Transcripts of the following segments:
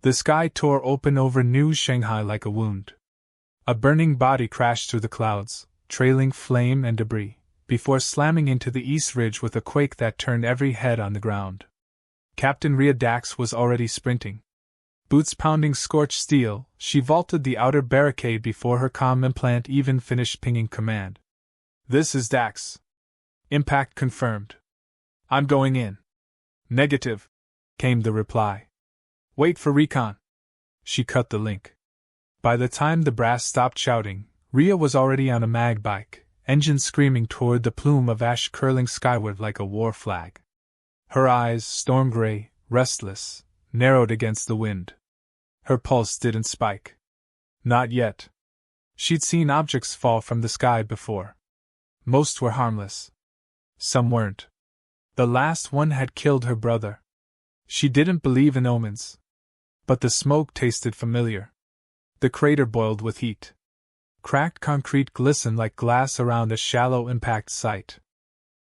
The sky tore open over New Shanghai like a wound. A burning body crashed through the clouds, trailing flame and debris, before slamming into the east ridge with a quake that turned every head on the ground. Captain Rhea Dax was already sprinting. Boots pounding scorched steel, she vaulted the outer barricade before her comm implant even finished pinging command. "This is Dax. Impact confirmed. I'm going in." "Negative," came the reply. "Wait for recon." She cut the link. By the time the brass stopped shouting, Rhea was already on a mag bike, engine screaming toward the plume of ash curling skyward like a war flag. Her eyes, storm gray, restless, narrowed against the wind. Her pulse didn't spike. Not yet. She'd seen objects fall from the sky before. Most were harmless. Some weren't. The last one had killed her brother. She didn't believe in omens. But the smoke tasted familiar. The crater boiled with heat. Cracked concrete glistened like glass around a shallow impact site.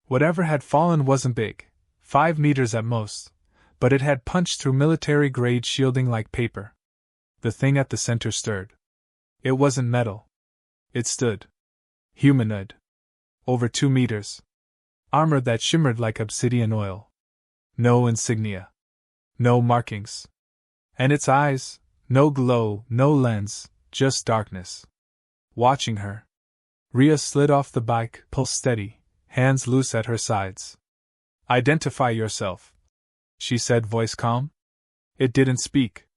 Whatever had fallen wasn't big, 5 meters at most, but it had punched through military-grade shielding like paper. The thing at the center stirred. It wasn't metal. It stood. Humanoid. Over 2 meters. Armor that shimmered like obsidian oil. No insignia. No markings. And its eyes, no glow, no lens, just darkness. Watching her. Rhea slid off the bike, pulse steady, hands loose at her sides. "Identify yourself," she said, voice calm. It didn't speak.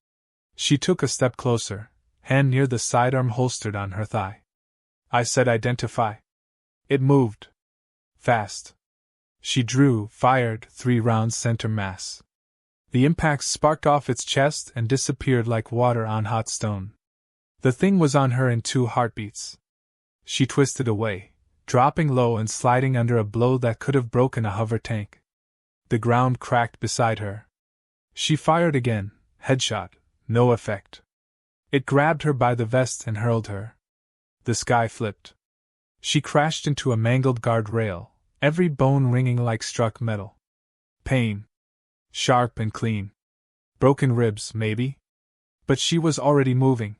She took a step closer, hand near the sidearm holstered on her thigh. "I said identify." It moved. Fast. She drew, fired 3 rounds center mass. The impacts sparked off its chest and disappeared like water on hot stone. The thing was on her in 2 heartbeats. She twisted away, dropping low and sliding under a blow that could have broken a hover tank. The ground cracked beside her. She fired again, headshot, no effect. It grabbed her by the vest and hurled her. The sky flipped. She crashed into a mangled guardrail, every bone ringing like struck metal. Pain. Sharp and clean. Broken ribs, maybe? But she was already moving.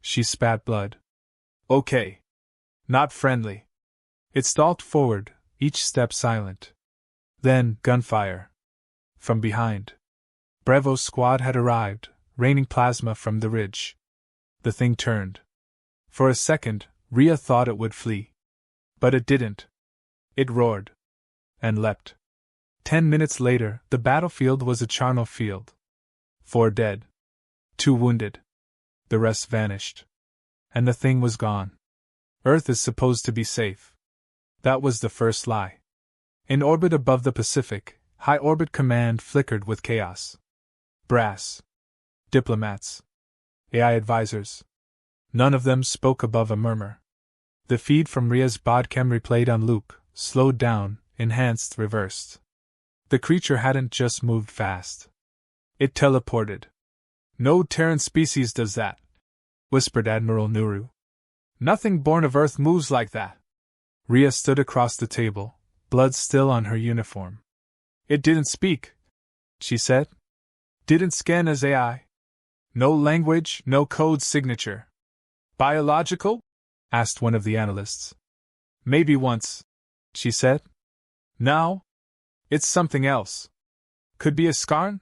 She spat blood. "Okay. Not friendly." It stalked forward, each step silent. Then, gunfire. From behind. Brevo's squad had arrived, raining plasma from the ridge. The thing turned. For a second, Rhea thought it would flee. But it didn't. It roared. And leapt. 10 minutes later, the battlefield was a charnel field. 4 dead. 2 wounded. The rest vanished. And the thing was gone. Earth is supposed to be safe. That was the first lie. In orbit above the Pacific, High Orbit Command flickered with chaos. Brass. Diplomats. AI advisors. None of them spoke above a murmur. The feed from Rhea's bodcam replayed on loop, slowed down, enhanced, reversed. The creature hadn't just moved fast. It teleported. "No Terran species does that," whispered Admiral Nuru. "Nothing born of Earth moves like that." Rhea stood across the table, blood still on her uniform. "It didn't speak," she said. "Didn't scan as AI. No language, no code signature." "Biological?" asked one of the analysts. "Maybe once," she said. "Now? It's something else. Could be a Skarn?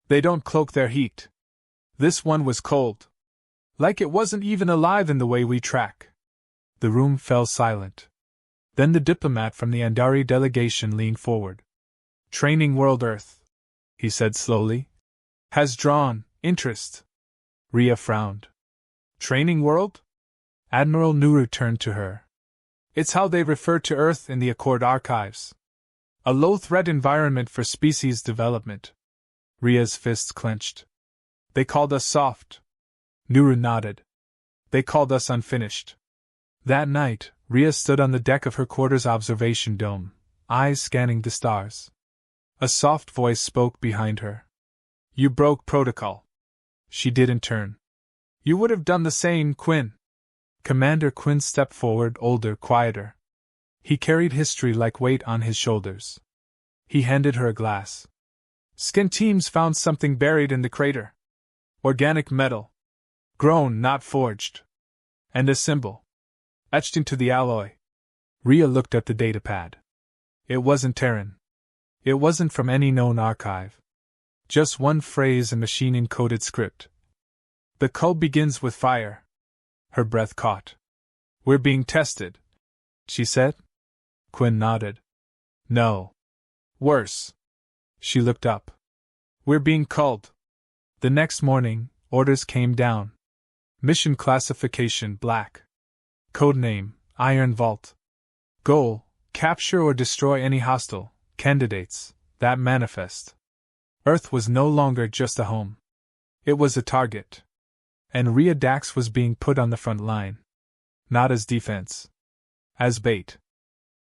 They don't cloak their heat. This one was cold. Like it wasn't even alive in the way we track." The room fell silent. Then the diplomat from the Andari delegation leaned forward. "Training World Earth," he said slowly, "has drawn interest." Rhea frowned. "Training World?" Admiral Nuru turned to her. "It's how they refer to Earth in the Accord archives. A low-threat environment for species development." Rhea's fists clenched. "They called us soft." Nuru nodded. "They called us unfinished." That night, Rhea stood on the deck of her quarters observation dome, eyes scanning the stars. A soft voice spoke behind her. "You broke protocol." She didn't turn. "You would have done the same, Quinn." Commander Quinn stepped forward, older, quieter. He carried history like weight on his shoulders. He handed her a glass. "Skin teams found something buried in the crater. Organic metal. Grown, not forged. And a symbol. Etched into the alloy. Rhea looked at the datapad. It wasn't Terran. It wasn't from any known archive. Just one phrase in machine-encoded script. The Cull begins with fire. Her breath caught. We're being tested, she said. Quinn nodded. No. Worse. She looked up. We're being culled. The next morning, orders came down. Mission classification black. Codename, Iron Vault. Goal, capture or destroy any hostile candidates that manifest. Earth was no longer just a home. It was a target. And Rhea Dax was being put on the front line. Not as defense. As bait.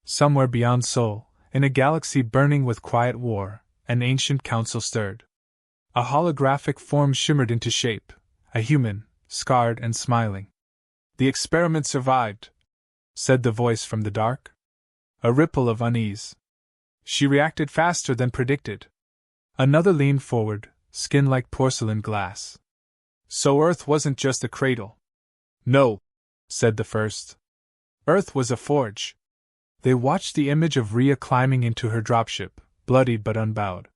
Somewhere beyond Sol, in a galaxy burning with quiet war, an ancient council stirred. A holographic form shimmered into shape, a human, scarred and smiling. The experiment survived, said the voice from the dark. A ripple of unease. She reacted faster than predicted. Another leaned forward, skin like porcelain glass. So Earth wasn't just a cradle. No, said the first. Earth was a forge. They watched the image of Rhea climbing into her dropship, bloodied but unbowed.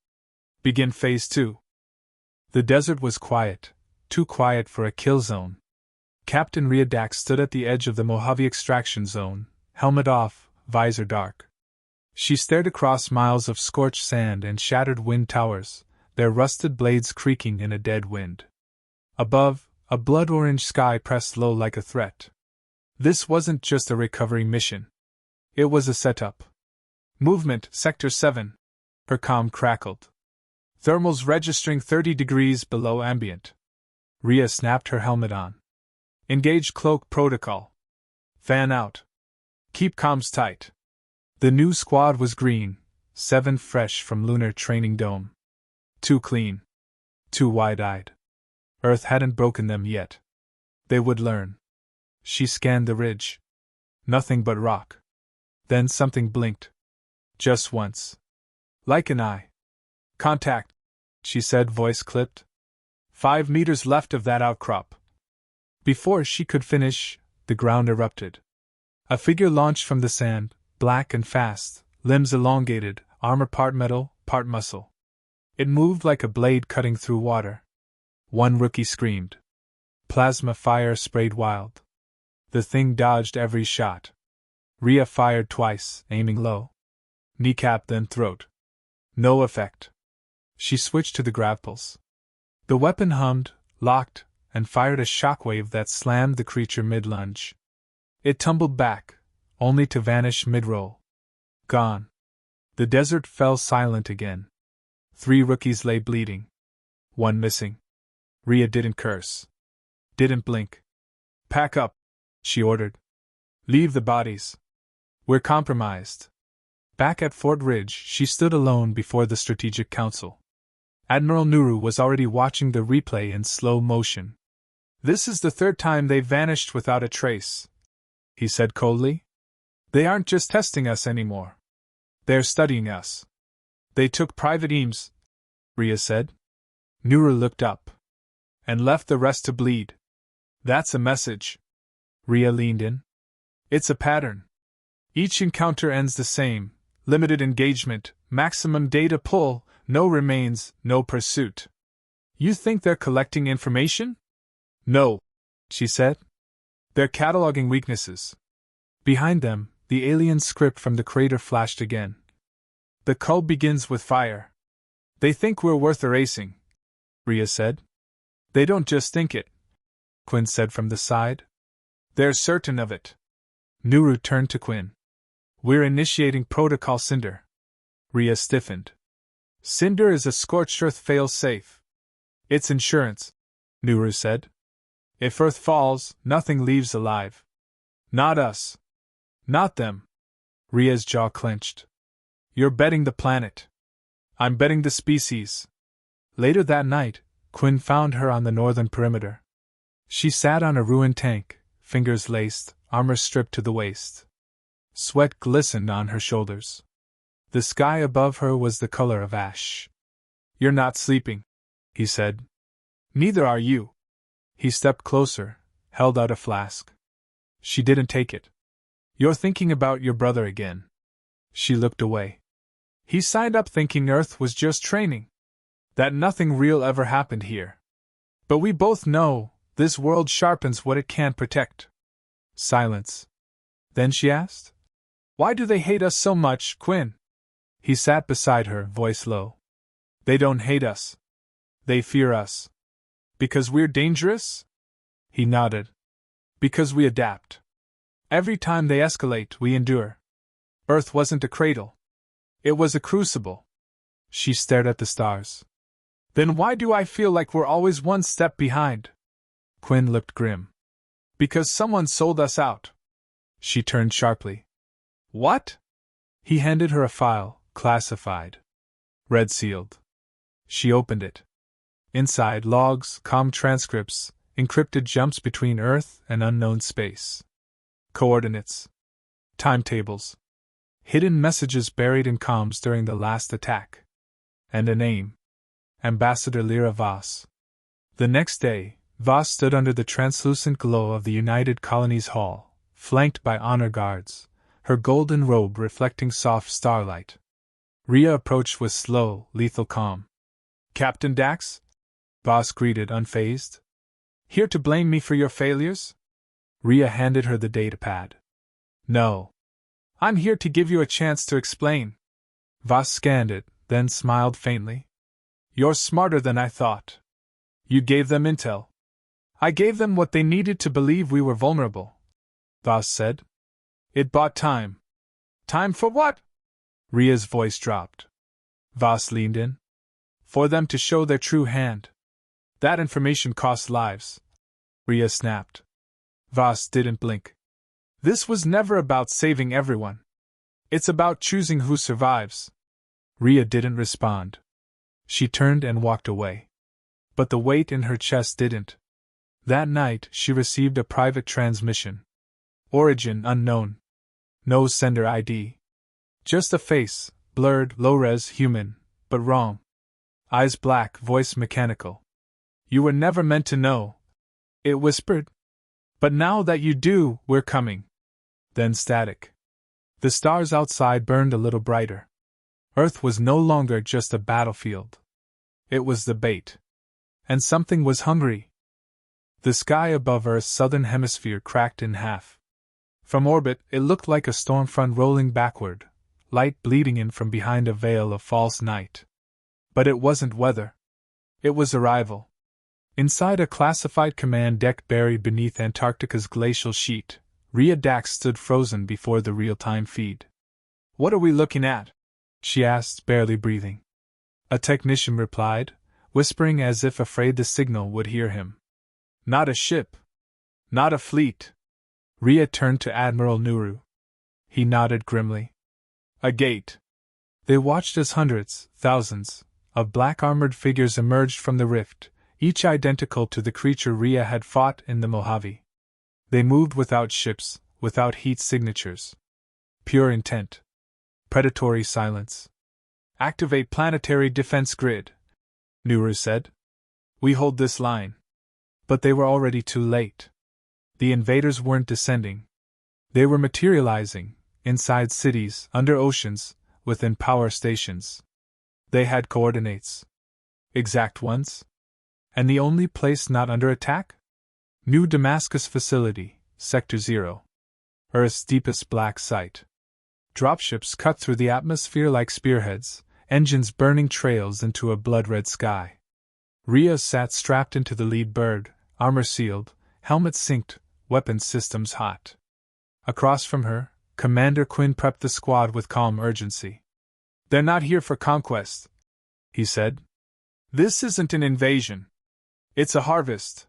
Begin Phase 2. The desert was quiet, too quiet for a kill zone. Captain Rhea Dax stood at the edge of the Mojave extraction zone, helmet off, visor dark. She stared across miles of scorched sand and shattered wind towers, their rusted blades creaking in a dead wind. Above, a blood-orange sky pressed low like a threat. This wasn't just a recovery mission. It was a setup. Movement, Sector 7. Her comm crackled. Thermals registering 30 degrees below ambient. Rhea snapped her helmet on. Engage cloak protocol. Fan out. Keep comms tight. The new squad was green, 7 fresh from lunar training dome. Too clean. Too wide-eyed. Earth hadn't broken them yet. They would learn. She scanned the ridge. Nothing but rock. Then something blinked. Just once. Like an eye. Contact, she said, voice clipped. 5 meters left of that outcrop. Before she could finish, the ground erupted. A figure launched from the sand, black and fast, limbs elongated, armor part metal, part muscle. It moved like a blade cutting through water. One rookie screamed. Plasma fire sprayed wild. The thing dodged every shot. Rhea fired twice, aiming low. Kneecap, then throat. No effect. She switched to the grapples. The weapon hummed, locked, and fired a shockwave that slammed the creature mid-lunge. It tumbled back, only to vanish mid-roll. Gone. The desert fell silent again. 3 rookies lay bleeding. 1 missing. Rhea didn't curse. Didn't blink. Pack up, she ordered. Leave the bodies. We're compromised. Back at Fort Ridge, she stood alone before the Strategic Council. Admiral Nuru was already watching the replay in slow motion. This is the 3rd time they've vanished without a trace, he said coldly. They aren't just testing us anymore. They're studying us. They took Private Eames, Rhea said. Nuru looked up. And left the rest to bleed. That's a message. Rhea leaned in. It's a pattern. Each encounter ends the same. Limited engagement, maximum data pull, no remains, no pursuit. You think they're collecting information? No, she said. They're cataloging weaknesses. Behind them, the alien script from the crater flashed again. The Cull begins with fire. They think we're worth erasing, Rhea said. They don't just think it, Quinn said from the side. They're certain of it. Nuru turned to Quinn. We're initiating Protocol Cinder. Rhea stiffened. Cinder is a scorched earth fail-safe. It's insurance, Nuru said. If Earth falls, nothing leaves alive. Not us. Not them. Rhea's jaw clenched. You're betting the planet. I'm betting the species. Later that night, Quinn found her on the northern perimeter. She sat on a ruined tank, fingers laced, armor stripped to the waist. Sweat glistened on her shoulders. The sky above her was the color of ash. You're not sleeping, he said. Neither are you. He stepped closer, held out a flask. She didn't take it. You're thinking about your brother again. She looked away. He signed up thinking Earth was just training. That nothing real ever happened here. But we both know, this world sharpens what it can't protect. Silence. Then she asked, "Why do they hate us so much, Quinn?" He sat beside her, voice low. "They don't hate us. They fear us. Because we're dangerous?" He nodded. "Because we adapt. Every time they escalate, we endure. Earth wasn't a cradle. It was a crucible." She stared at the stars. "Then why do I feel like we're always one step behind?" Quinn looked grim. "Because someone sold us out." She turned sharply. "What?" He handed her a file, classified. Red sealed. She opened it. Inside, logs, comm transcripts, encrypted jumps between Earth and unknown space. Coordinates. Timetables. Hidden messages buried in comms during the last attack. And a name. Ambassador Lyra Voss. The next day, Voss stood under the translucent glow of the United Colonies Hall, flanked by honor guards, her golden robe reflecting soft starlight. Rhea approached with slow, lethal calm. "Captain Dax?" Voss greeted, unfazed. "Here to blame me for your failures?" Rhea handed her the datapad. "No. I'm here to give you a chance to explain." Voss scanned it, then smiled faintly. "You're smarter than I thought. You gave them intel." "I gave them what they needed to believe we were vulnerable," Voss said. "It bought time." "Time for what?" Rhea's voice dropped. Voss leaned in. "For them to show their true hand. That information costs lives." Rhea snapped. Voss didn't blink. "This was never about saving everyone. It's about choosing who survives." Rhea didn't respond. She turned and walked away. But the weight in her chest didn't. That night, she received a private transmission. Origin unknown. No sender ID. Just a face, blurred, low-res, human, but wrong. Eyes black, voice mechanical. "You were never meant to know," it whispered. "But now that you do, we're coming." Then static. The stars outside burned a little brighter. Earth was no longer just a battlefield. It was the bait. And something was hungry. The sky above Earth's southern hemisphere cracked in half. From orbit, it looked like a storm front rolling backward, light bleeding in from behind a veil of false night. But it wasn't weather. It was arrival. Inside a classified command deck buried beneath Antarctica's glacial sheet, Rhea Dax stood frozen before the real-time feed. "What are we looking at?" she asked, barely breathing. A technician replied, whispering as if afraid the signal would hear him. "Not a ship. Not a fleet." Rhea turned to Admiral Nuru. He nodded grimly. "A gate." They watched as hundreds, thousands, of black armored figures emerged from the rift, each identical to the creature Rhea had fought in the Mojave. They moved without ships, without heat signatures. Pure intent. Predatory silence. "Activate planetary defense grid," Nuru said. "We hold this line." But they were already too late. The invaders weren't descending. They were materializing, inside cities, under oceans, within power stations. They had coordinates. Exact ones. And the only place not under attack? New Damascus Facility, Sector 0. Earth's deepest black site. Dropships cut through the atmosphere like spearheads, engines burning trails into a blood-red sky. Rhea sat strapped into the lead bird, armor sealed, helmet synced, weapons systems hot. Across from her, Commander Quinn prepped the squad with calm urgency. "They're not here for conquest," he said. "This isn't an invasion. It's a harvest."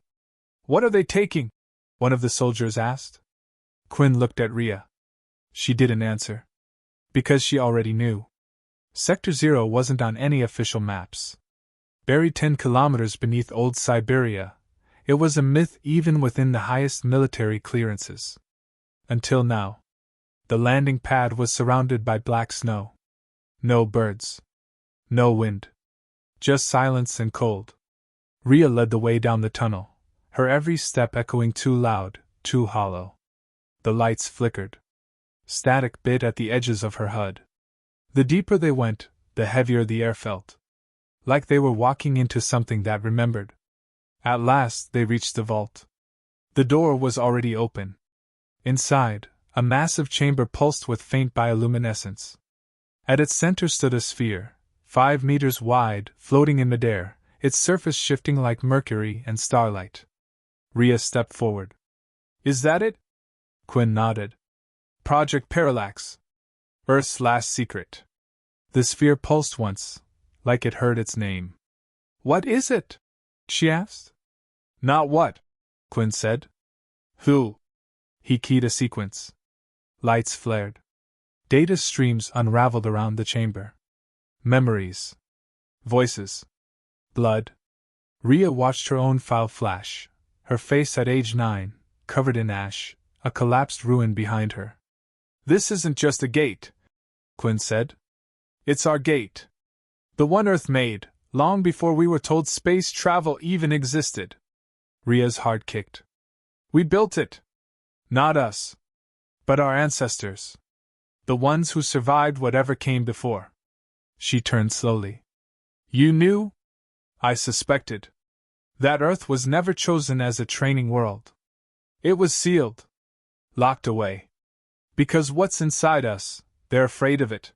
"What are they taking?" one of the soldiers asked. Quinn looked at Rhea. She didn't answer. Because she already knew. Sector 0 wasn't on any official maps. Buried 10 kilometers beneath old Siberia, it was a myth even within the highest military clearances. Until now. The landing pad was surrounded by black snow. No birds. No wind. Just silence and cold. Rhea led the way down the tunnel, her every step echoing too loud, too hollow. The lights flickered. Static bit at the edges of her HUD. The deeper they went, the heavier the air felt. Like they were walking into something that remembered. At last they reached the vault. The door was already open. Inside, a massive chamber pulsed with faint bioluminescence. At its center stood a sphere, 5 meters wide, floating in midair, its surface shifting like mercury and starlight. Rhea stepped forward. "Is that it?" Quinn nodded. "Project Parallax. Earth's last secret." The sphere pulsed once, like it heard its name. "What is it?" she asked. "Not what," Quinn said. "Who?" He keyed a sequence. Lights flared. Data streams unraveled around the chamber. Memories. Voices. Blood. Rhea watched her own file flash, her face at age 9, covered in ash, a collapsed ruin behind her. "This isn't just a gate," Quinn said. "It's our gate. The one Earth made, long before we were told space travel even existed." Rhea's heart kicked. "We built it. Not us. But our ancestors. The ones who survived whatever came before." She turned slowly. "You knew?" "I suspected. That Earth was never chosen as a training world. It was sealed. Locked away. Because what's inside us, they're afraid of it."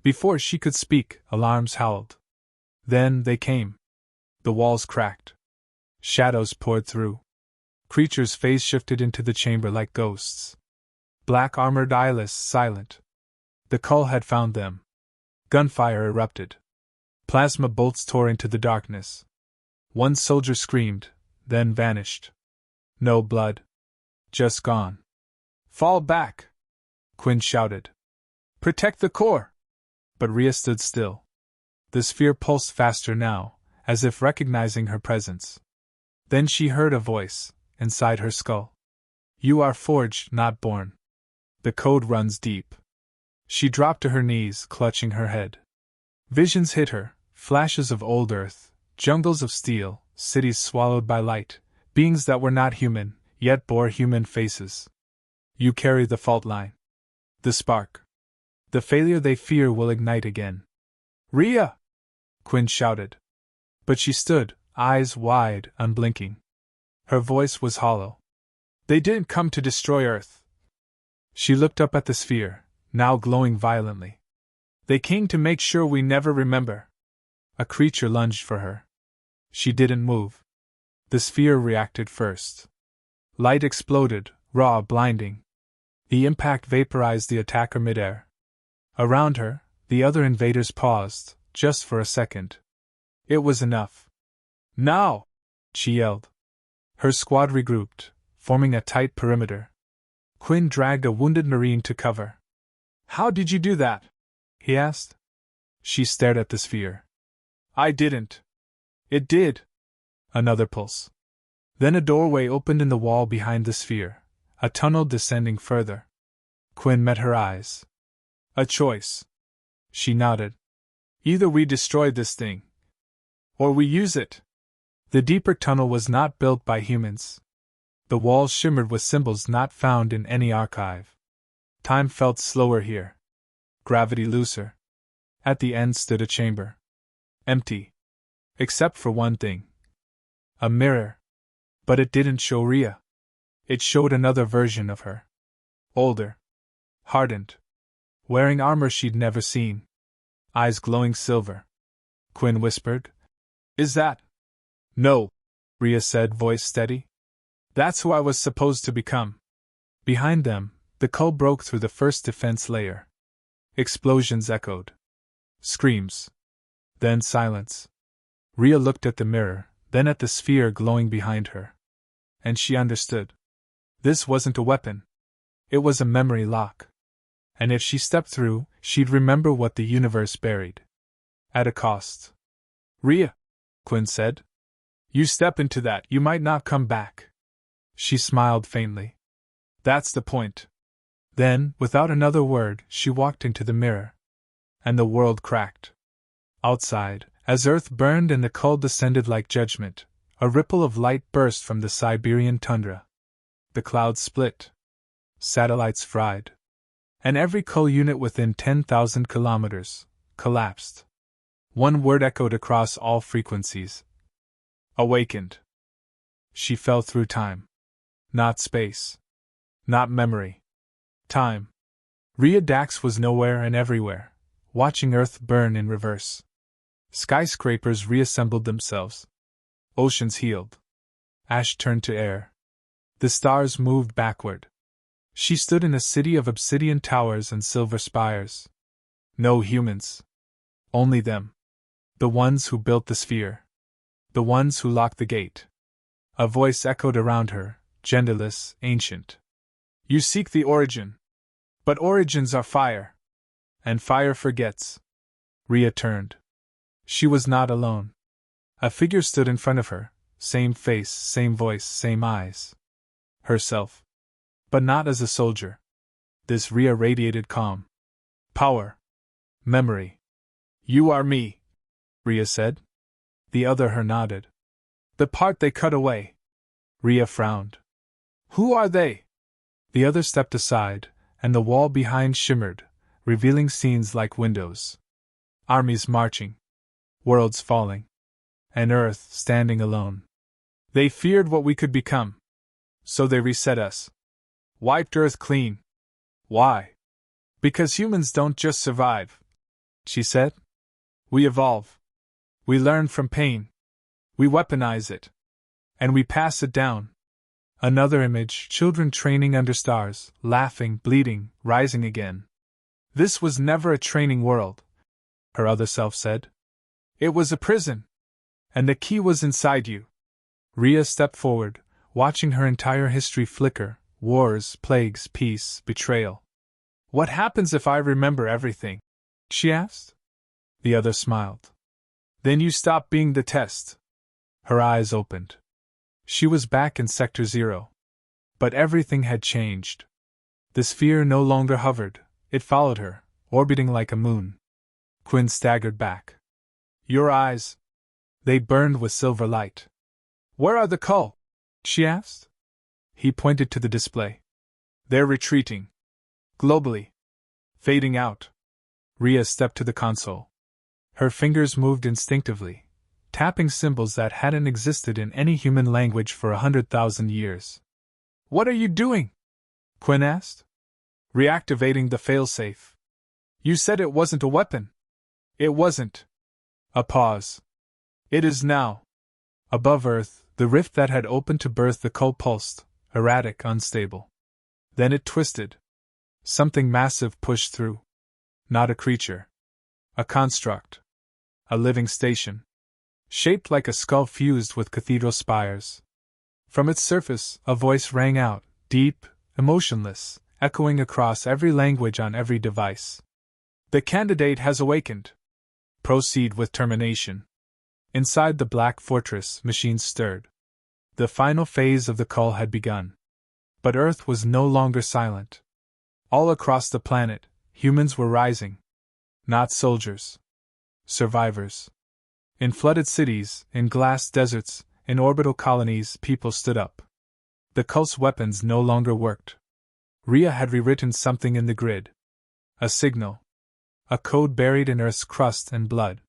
Before she could speak, alarms howled. Then they came. The walls cracked. Shadows poured through. Creatures phase shifted into the chamber like ghosts. Black-armored eyeless, silent. The Cull had found them. Gunfire erupted. Plasma bolts tore into the darkness. One soldier screamed, then vanished. No blood. Just gone. "Fall back!" Quinn shouted. "Protect the core!" But Rhea stood still. The sphere pulsed faster now, as if recognizing her presence. Then she heard a voice, inside her skull. "You are forged, not born. The code runs deep." She dropped to her knees, clutching her head. Visions hit her, flashes of old Earth, jungles of steel, cities swallowed by light, beings that were not human, yet bore human faces. "You carry the fault line. The spark. The failure they fear will ignite again." "Rhea!" Quinn shouted. But she stood, eyes wide, unblinking. Her voice was hollow. "They didn't come to destroy Earth." She looked up at the sphere, now glowing violently. "They came to make sure we never remember." A creature lunged for her. She didn't move. The sphere reacted first. Light exploded, raw, blinding. The impact vaporized the attacker midair. Around her, the other invaders paused, just for a second. It was enough. "Now!" she yelled. Her squad regrouped, forming a tight perimeter. Quinn dragged a wounded Marine to cover. "How did you do that?" he asked. She stared at the sphere. "I didn't." "It did." Another pulse. Then a doorway opened in the wall behind the sphere, a tunnel descending further. Quinn met her eyes. "A choice." She nodded. "Either we destroy this thing, or we use it." The deeper tunnel was not built by humans. The walls shimmered with symbols not found in any archive. Time felt slower here. Gravity looser. At the end stood a chamber. Empty. Except for one thing. A mirror. But it didn't show Rhea. It showed another version of her. Older. Hardened. Wearing armor she'd never seen. Eyes glowing silver. Quinn whispered. "Is that?" "No," Rhea said, voice steady. "That's who I was supposed to become." Behind them, the Cull broke through the first defense layer. Explosions echoed. Screams. Then silence. Rhea looked at the mirror, then at the sphere glowing behind her. And she understood. This wasn't a weapon. It was a memory lock. And if she stepped through, she'd remember what the universe buried. At a cost. "Rhea," Quinn said. "You step into that, you might not come back." She smiled faintly. "That's the point." Then, without another word, she walked into the mirror. And the world cracked. Outside, as Earth burned and the Cull descended like judgment, A ripple of light burst from the Siberian tundra. The clouds split. Satellites fried. And every Cull unit within 10,000 kilometers collapsed. One word echoed across all frequencies. Awakened. She fell through time. Not space. Not memory. Time. Rhea Dax was nowhere and everywhere, watching Earth burn in reverse. Skyscrapers reassembled themselves. Oceans healed. Ash turned to air. The stars moved backward. She stood in a city of obsidian towers and silver spires. No humans. Only them. The ones who built the sphere. The ones who locked the gate. A voice echoed around her, genderless, ancient. You seek the origin. But origins are fire. And fire forgets. Rhea turned. She was not alone. A figure stood in front of her, same face, same voice, same eyes. Herself. But not as a soldier. This Rhea radiated calm. Power. Memory. You are me, Rhea said. The other her nodded. The part they cut away. Rhea frowned. Who are they? The other stepped aside, and the wall behind shimmered, revealing scenes like windows. Armies marching. Worlds falling. And Earth standing alone. They feared what we could become. So they reset us. Wiped Earth clean. Why? Because humans don't just survive, she said. We evolve. We learn from pain. We weaponize it. And we pass it down. Another image, children training under stars, laughing, bleeding, rising again. This was never a training world, her other self said. It was a prison. And the key was inside you. Rhea stepped forward, watching her entire history flicker. Wars, plagues, peace, betrayal. What happens if I remember everything? She asked. The other smiled. Then you stop being the test. Her eyes opened. She was back in Sector 0. But everything had changed. The sphere no longer hovered, it followed her, orbiting like a moon. Quinn staggered back. Your eyes. They burned with silver light. Where are the Cull? She asked. He pointed to the display. They're retreating. Globally. Fading out. Rhea stepped to the console. Her fingers moved instinctively, tapping symbols that hadn't existed in any human language for 100,000 years. What are you doing? Quinn asked. Reactivating the failsafe. You said it wasn't a weapon. It wasn't. A pause. It is now. Above Earth, the rift that had opened to birth the Cull pulsed, erratic, unstable. Then it twisted. Something massive pushed through. Not a creature. A construct. A living station. Shaped like a skull fused with cathedral spires. From its surface, a voice rang out, deep, emotionless, echoing across every language on every device. The candidate has awakened. Proceed with termination. Inside the black fortress, machines stirred. The final phase of the Cull had begun. But Earth was no longer silent. All across the planet, humans were rising. Not soldiers. Survivors. In flooded cities, in glass deserts, in orbital colonies, people stood up. The Cull's weapons no longer worked. Rhea had rewritten something in the grid. A signal. A code buried in Earth's crust and blood.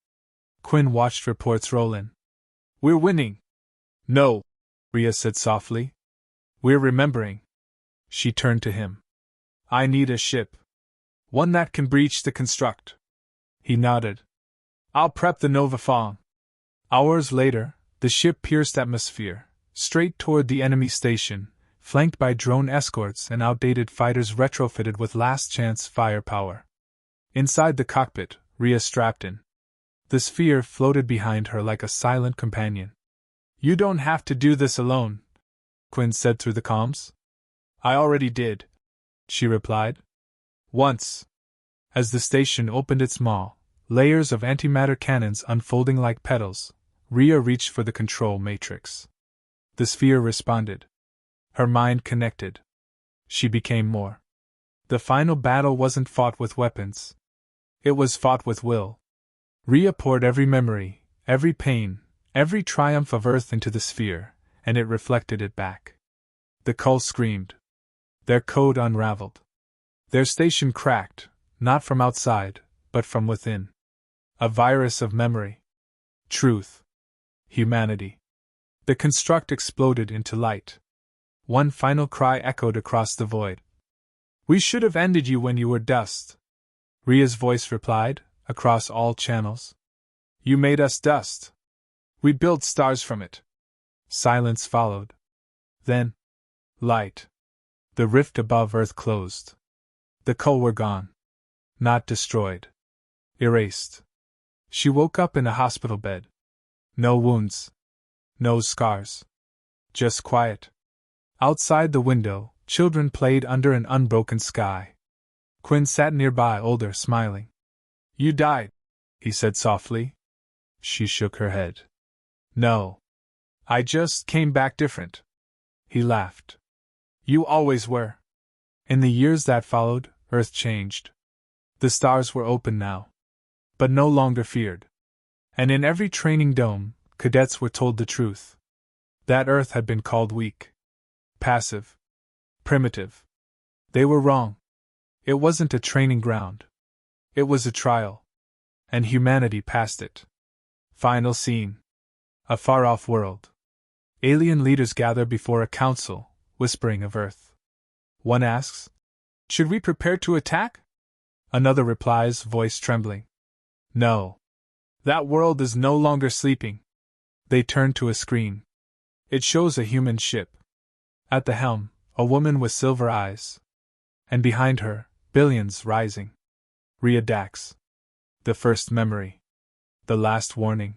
Quinn watched reports roll in. We're winning. No, Rhea said softly. We're remembering. She turned to him. I need a ship. One that can breach the construct. He nodded. I'll prep the Nova Fawn. Hours later, the ship pierced atmosphere, straight toward the enemy station, flanked by drone escorts and outdated fighters retrofitted with last-chance firepower. Inside the cockpit, Rhea strapped in. The sphere floated behind her like a silent companion. You don't have to do this alone, Quinn said through the comms. I already did, she replied. Once. As the station opened its maw, layers of antimatter cannons unfolding like petals, Rhea reached for the control matrix. The sphere responded. Her mind connected. She became more. The final battle wasn't fought with weapons. It was fought with will. Rhea poured every memory, every pain, every triumph of Earth into the sphere, and it reflected it back. The Cull screamed. Their code unraveled. Their station cracked, not from outside, but from within. A virus of memory. Truth. Humanity. The construct exploded into light. One final cry echoed across the void. We should have ended you when you were dust. Rhea's voice replied, across all channels. You made us dust. We built stars from it. Silence followed. Then, light. The rift above Earth closed. The Cull were gone. Not destroyed. Erased. She woke up in a hospital bed. No wounds. No scars. Just quiet. Outside the window, children played under an unbroken sky. Quinn sat nearby, older, smiling. You died, he said softly. She shook her head. No. I just came back different. He laughed. You always were. In the years that followed, Earth changed. The stars were open now. But no longer feared. And in every training dome, cadets were told the truth. That Earth had been called weak. Passive. Primitive. They were wrong. It wasn't a training ground. It was a trial. And humanity passed it. Final scene. A far-off world. Alien leaders gather before a council, whispering of Earth. One asks, should we prepare to attack? Another replies, voice trembling. No. That world is no longer sleeping. They turn to a screen. It shows a human ship. At the helm, a woman with silver eyes. And behind her, billions rising. Rhea Dax. The first memory. The last warning.